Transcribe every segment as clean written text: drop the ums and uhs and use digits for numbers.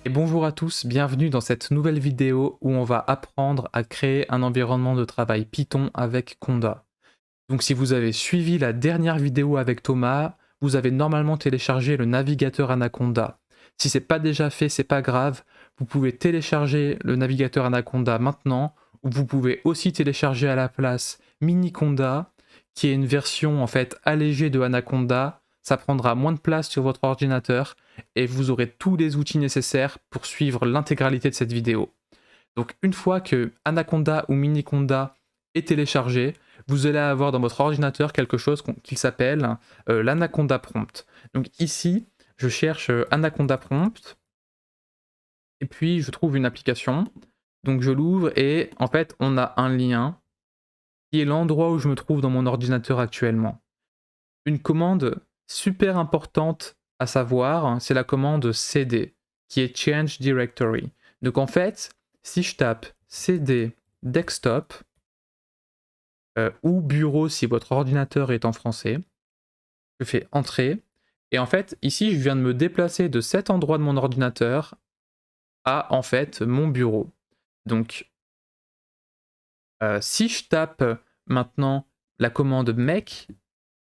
Et bonjour à tous, bienvenue dans cette nouvelle vidéo où on va apprendre à créer un environnement de travail Python avec Conda. Donc si vous avez suivi la dernière vidéo avec Thomas, vous avez normalement téléchargé le navigateur Anaconda. Si c'est pas déjà fait, c'est pas grave, vous pouvez télécharger le navigateur Anaconda maintenant, ou vous pouvez aussi télécharger à la place Miniconda, qui est une version en fait allégée de Anaconda. Ça prendra moins de place sur votre ordinateur et vous aurez tous les outils nécessaires pour suivre l'intégralité de cette vidéo. Donc une fois que Anaconda ou Miniconda est téléchargé, vous allez avoir dans votre ordinateur quelque chose qui s'appelle l'Anaconda Prompt. Donc ici, je cherche Anaconda Prompt, et puis je trouve une application. Donc je l'ouvre et en fait on a un lien qui est l'endroit où je me trouve dans mon ordinateur actuellement. Une commande super importante à savoir, c'est la commande cd, qui est Change Directory. Donc en fait, si je tape cd desktop, ou bureau si votre ordinateur est en français, je fais entrée, et en fait, ici, je viens de me déplacer de cet endroit de mon ordinateur à, en fait, mon bureau. Donc, si je tape maintenant la commande make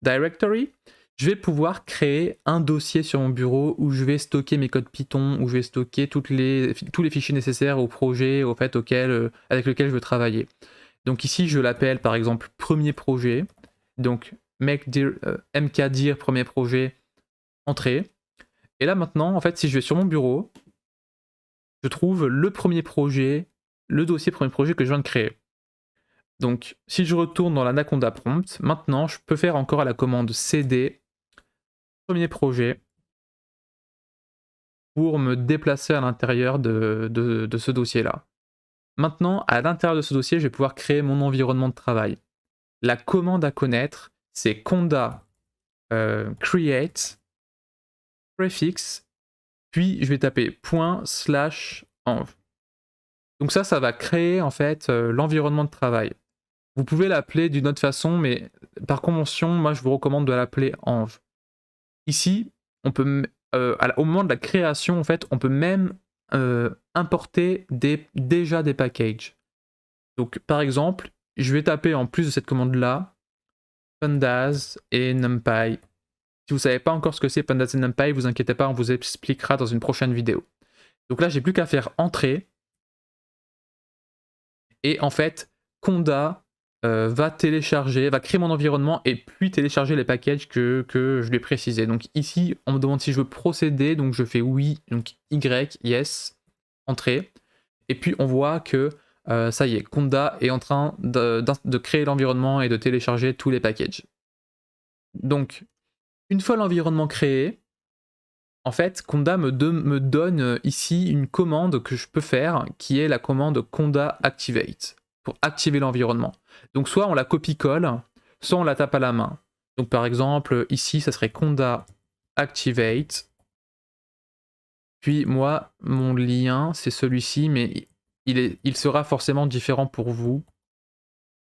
directory, je vais pouvoir créer un dossier sur mon bureau où je vais stocker mes codes Python, où je vais stocker tous les fichiers nécessaires au projet avec lequel je veux travailler. Donc ici, je l'appelle par exemple premier projet. Donc mkdir premier projet, entrée. Et là maintenant, en fait, si je vais sur mon bureau, je trouve le premier projet, le dossier premier projet que je viens de créer. Donc si je retourne dans l'Anaconda Prompt, maintenant je peux faire encore à la commande cd premier projet pour me déplacer à l'intérieur de ce dossier-là. Maintenant, à l'intérieur de ce dossier, je vais pouvoir créer mon environnement de travail. La commande à connaître, c'est conda create prefix, puis je vais taper ./env. Donc ça va créer en fait l'environnement de travail. Vous pouvez l'appeler d'une autre façon, mais par convention, moi je vous recommande de l'appeler env. Ici, on peut, au moment de la création, en fait, on peut même importer déjà des packages. Donc par exemple, je vais taper en plus de cette commande-là, pandas et numpy. Si vous ne savez pas encore ce que c'est pandas et numpy, vous inquiétez pas, on vous expliquera dans une prochaine vidéo. Donc là, j'ai plus qu'à faire entrer. Et en fait, Conda va créer mon environnement et puis télécharger les packages que je lui ai précisé. Donc ici, on me demande si je veux procéder, donc je fais oui, donc Y, yes, entrer. Et puis on voit que ça y est, Conda est en train de créer l'environnement et de télécharger tous les packages. Donc, une fois l'environnement créé, en fait, Conda me donne ici une commande que je peux faire, qui est la commande conda activate, pour activer l'environnement. Donc soit on la copie-colle, soit on la tape à la main. Donc par exemple, ici, ça serait conda activate. Puis moi, mon lien, c'est celui-ci, mais il sera forcément différent pour vous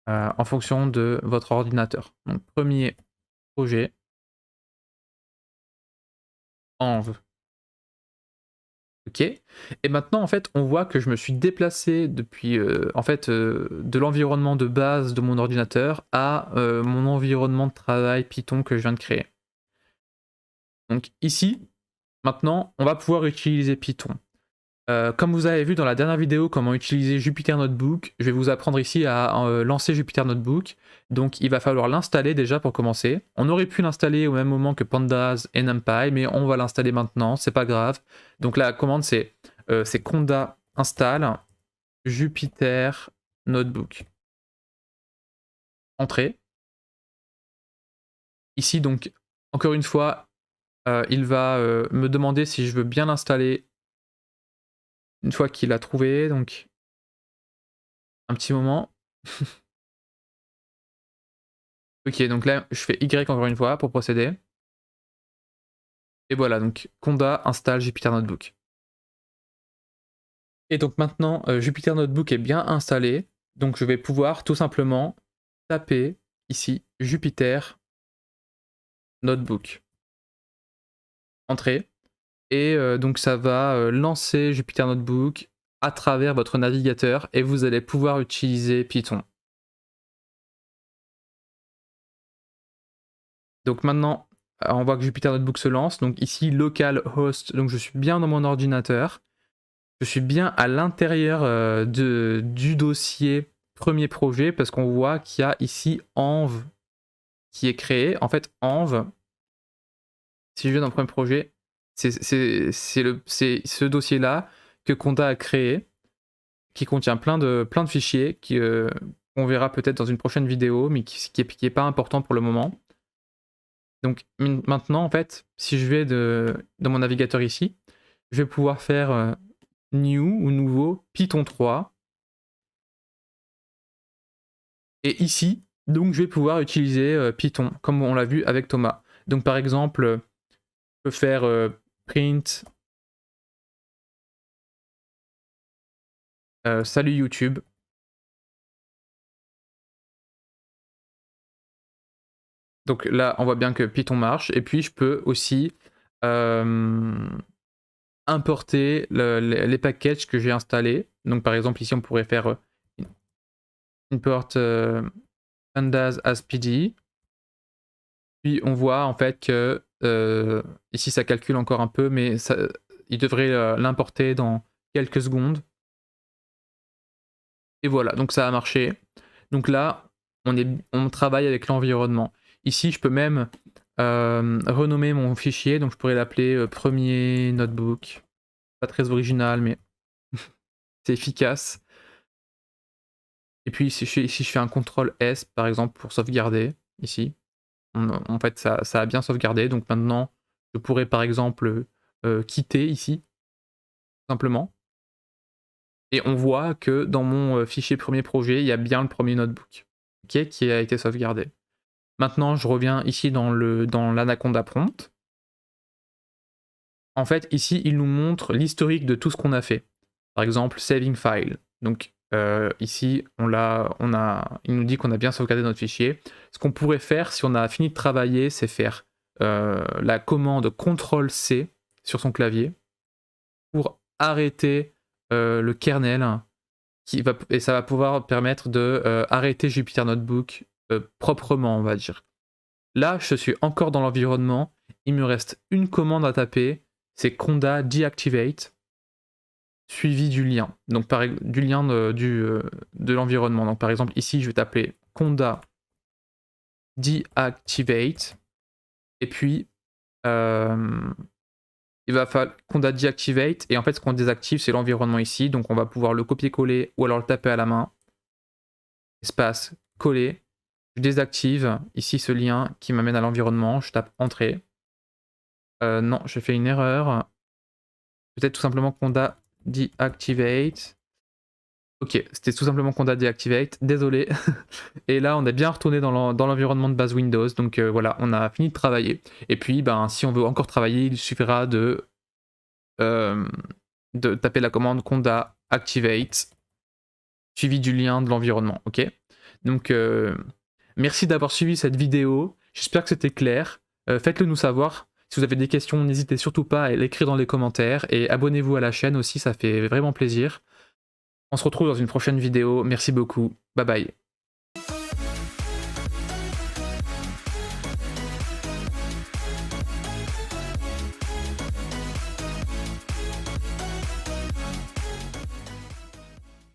en fonction de votre ordinateur. Donc premier projet, env. Ok. Et maintenant, en fait, on voit que je me suis déplacé depuis, de l'environnement de base de mon ordinateur à mon environnement de travail Python que je viens de créer. Donc ici, maintenant, on va pouvoir utiliser Python. Comme vous avez vu dans la dernière vidéo comment utiliser Jupyter Notebook, je vais vous apprendre ici à lancer Jupyter Notebook. Donc il va falloir l'installer déjà pour commencer. On aurait pu l'installer au même moment que Pandas et NumPy, mais on va l'installer maintenant, c'est pas grave. Donc la commande c'est conda install Jupyter Notebook. Entrée. Ici donc, encore une fois, il va me demander si je veux bien l'installer une fois qu'il a trouvé, donc un petit moment. Ok, donc là, je fais Y encore une fois pour procéder. Et voilà, donc Conda installe Jupyter Notebook. Et donc maintenant, Jupyter Notebook est bien installé. Donc je vais pouvoir tout simplement taper ici Jupyter Notebook. Entrée. Et donc ça va lancer Jupyter Notebook à travers votre navigateur et vous allez pouvoir utiliser Python. Donc maintenant, on voit que Jupyter Notebook se lance. Donc ici, localhost, donc je suis bien dans mon ordinateur. Je suis bien à l'intérieur du dossier premier projet parce qu'on voit qu'il y a ici env qui est créé. En fait, env, si je viens dans le premier projet, c'est ce dossier-là que Conda a créé, qui contient plein de fichiers qu'on verra peut-être dans une prochaine vidéo, mais qui est pas important pour le moment. Donc maintenant, en fait, si je vais dans mon navigateur ici, je vais pouvoir faire new ou nouveau Python 3. Et ici, donc je vais pouvoir utiliser Python, comme on l'a vu avec Thomas. Donc par exemple, je peux faire print salut YouTube. Donc là, on voit bien que Python marche. Et puis je peux aussi importer les packages que j'ai installés. Donc par exemple, ici, on pourrait faire import pandas as PD. Puis on voit en fait que ici ça calcule encore un peu, mais il devrait l'importer dans quelques secondes. Et voilà, donc ça a marché. Donc là, on travaille avec l'environnement. Ici, je peux même renommer mon fichier, donc je pourrais l'appeler premier notebook. Pas très original, mais c'est efficace. Et puis si je fais un CTRL S, par exemple, pour sauvegarder, ici, en fait, ça a bien sauvegardé. Donc maintenant, je pourrais, par exemple, quitter ici, simplement. Et on voit que dans mon fichier premier projet, il y a bien le premier notebook, okay, qui a été sauvegardé. Maintenant, je reviens ici dans l'Anaconda Prompt. En fait, ici, il nous montre l'historique de tout ce qu'on a fait. Par exemple, saving file. Donc ici, il nous dit qu'on a bien sauvegardé notre fichier. Ce qu'on pourrait faire, si on a fini de travailler, c'est faire la commande CTRL-C sur son clavier pour arrêter le kernel et ça va pouvoir permettre de arrêter Jupyter Notebook proprement, on va dire. Là, je suis encore dans l'environnement. Il me reste une commande à taper, c'est conda deactivate suivi du lien. Donc du lien de l'environnement. Donc par exemple ici, je vais taper conda deactivate et puis il va falloir conda deactivate et en fait ce qu'on désactive c'est l'environnement ici. Donc on va pouvoir le copier-coller ou alors le taper à la main. Espace coller. Je désactive ici ce lien qui m'amène à l'environnement. Je tape entrée. Non, j'ai fait une erreur. Peut-être tout simplement conda deactivate. Ok, c'était tout simplement conda deactivate. Désolé. Et là, on est bien retourné dans l'environnement de base Windows. Donc voilà, on a fini de travailler. Et puis, si on veut encore travailler, il suffira de taper la commande conda activate suivi du lien de l'environnement. Ok. Donc merci d'avoir suivi cette vidéo. J'espère que c'était clair. Faites-le nous savoir. Si vous avez des questions, n'hésitez surtout pas à l'écrire dans les commentaires. Et abonnez-vous à la chaîne aussi, ça fait vraiment plaisir. On se retrouve dans une prochaine vidéo. Merci beaucoup. Bye bye.